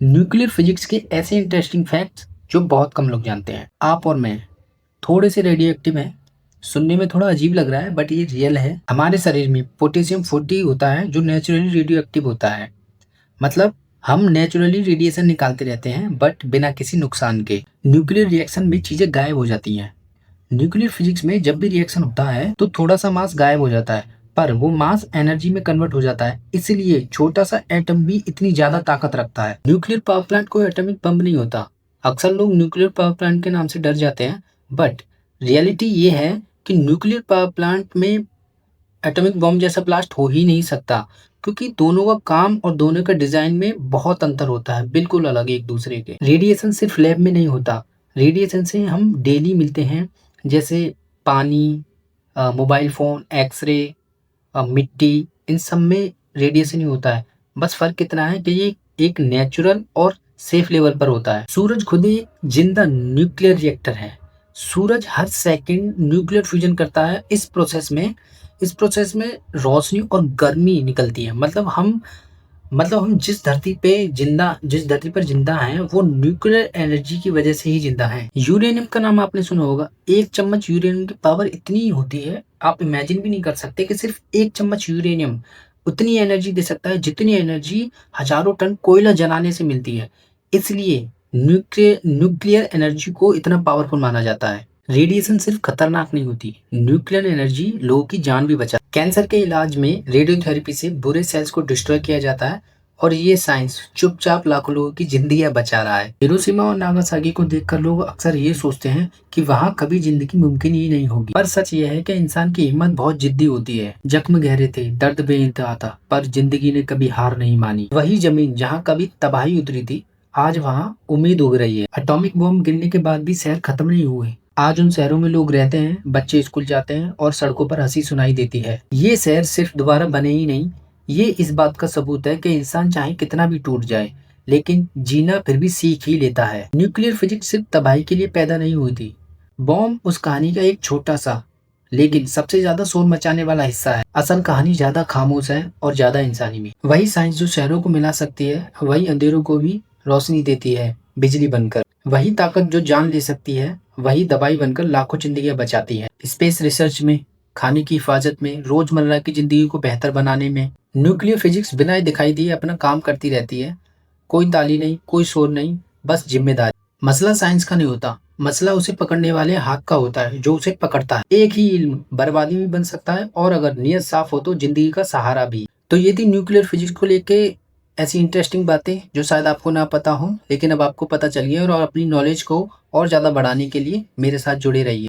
Nuclear physics के ऐसे interesting facts जो बहुत कम लोग जानते हैं। आप और मैं थोड़े से रेडियो एक्टिव हैं। सुनने में थोड़ा अजीब लग रहा है बट ये रियल है। हमारे शरीर में पोटेशियम 40 होता है जो नेचुरली रेडियो एक्टिव होता है। मतलब हम नेचुरली रेडिएशन निकालते रहते हैं बट बिना किसी नुकसान के। न्यूक्लियर रिएक्शन में चीजें गायब हो जाती हैं। न्यूक्लियर फिजिक्स में जब भी रिएक्शन होता है तो थोड़ा सा मास गायब हो जाता है, पर वो मास एनर्जी में कन्वर्ट हो जाता है। इसलिए छोटा सा एटम भी इतनी ज्यादा ताकत रखता है। न्यूक्लियर पावर प्लांट कोई एटॉमिक बम नहीं होता। अक्सर लोग न्यूक्लियर पावर प्लांट के नाम से डर जाते हैं, बट रियलिटी ये है कि न्यूक्लियर पावर प्लांट में एटॉमिक बम जैसा ब्लास्ट हो ही नहीं सकता, क्योंकि दोनों का काम और दोनों का डिजाइन में बहुत अंतर होता है, बिल्कुल अलग एक दूसरे के। रेडिएशन सिर्फ लैब में नहीं होता, रेडिएशन से हम डेली मिलते हैं, जैसे पानी, मोबाइल फोन, एक्सरे, मिट्टी, इन सब में रेडिएशन ही होता है। बस फर्क इतना है कि ये एक नेचुरल और सेफ लेवल पर होता है। सूरज खुद ही एक जिंदा न्यूक्लियर रिएक्टर है। सूरज हर सेकंड न्यूक्लियर फ्यूजन करता है। इस प्रोसेस में रोशनी और गर्मी निकलती है। मतलब हम जिस धरती पर जिंदा हैं वो न्यूक्लियर एनर्जी की वजह से ही जिंदा हैं। यूरेनियम का नाम आपने सुना होगा। एक चम्मच यूरेनियम की पावर इतनी होती है, आप इमेजिन भी नहीं कर सकते कि सिर्फ एक चम्मच यूरेनियम उतनी एनर्जी दे सकता है जितनी एनर्जी हजारों टन कोयला जलाने से मिलती है। इसलिए न्यूक्लियर एनर्जी को इतना पावरफुल माना जाता है। रेडिएशन सिर्फ खतरनाक नहीं होती, न्यूक्लियर एनर्जी लोगों की जान भी बचा। कैंसर के इलाज में रेडियोथेरेपी से बुरे सेल्स को डिस्ट्रॉय किया जाता है, और ये साइंस चुपचाप लाखों लोगों की जिंदगी बचा रहा है। हिरोशिमा और नागासाकी को देखकर लोग अक्सर ये सोचते हैं कि वहाँ कभी जिंदगी मुमकिन ही नहीं होगी, पर सच ये है कि इंसान की हिम्मत बहुत जिद्दी होती है। जख्म गहरे थे, दर्द बेइंतहा था, पर जिंदगी ने कभी हार नहीं मानी। वही जमीन जहाँ कभी तबाही उतरी थी, आज वहाँ उम्मीद उग रही है। एटॉमिक बम गिरने के बाद भी शहर खत्म नहीं हुए। आज उन शहरों में लोग रहते हैं, बच्चे स्कूल जाते हैं और सड़कों पर हंसी सुनाई देती है। ये शहर सिर्फ दोबारा बने ही नहीं, ये इस बात का सबूत है कि इंसान चाहे कितना भी टूट जाए, लेकिन जीना फिर भी सीख ही लेता है। न्यूक्लियर फिजिक्स सिर्फ तबाही के लिए पैदा नहीं हुई थी। बॉम्ब उस कहानी का एक छोटा सा लेकिन सबसे ज्यादा शोर मचाने वाला हिस्सा है। असल कहानी ज्यादा खामोश है और ज्यादा इंसानी भी। वही साइंस जो शहरों को मिला सकती है, वही अंधेरों को भी रोशनी देती है बिजली बनकर। वही ताकत जो जान ले सकती है, वही दवाई बनकर लाखों जिंदगियां बचाती है। स्पेस रिसर्च में, खाने की हिफाजत में, रोजमर्रा की जिंदगी को बेहतर बनाने में न्यूक्लियर फिजिक्स बिना दिखाई दिए अपना काम करती रहती है। कोई ताली नहीं, कोई शोर नहीं, बस जिम्मेदारी। मसला साइंस का नहीं होता, मसला उसे पकड़ने वाले हाथ का होता है जो उसे पकड़ता है। एक ही इल्म बर्बादी भी बन सकता है, और अगर नियत साफ हो तो जिंदगी का सहारा भी। तो ये थी न्यूक्लियर फिजिक्स को लेके ऐसी इंटरेस्टिंग बातें जो शायद आपको ना पता हो, लेकिन अब आपको पता चल गई है। और अपनी नॉलेज को और ज्यादा बढ़ाने के लिए मेरे साथ जुड़े रहिए।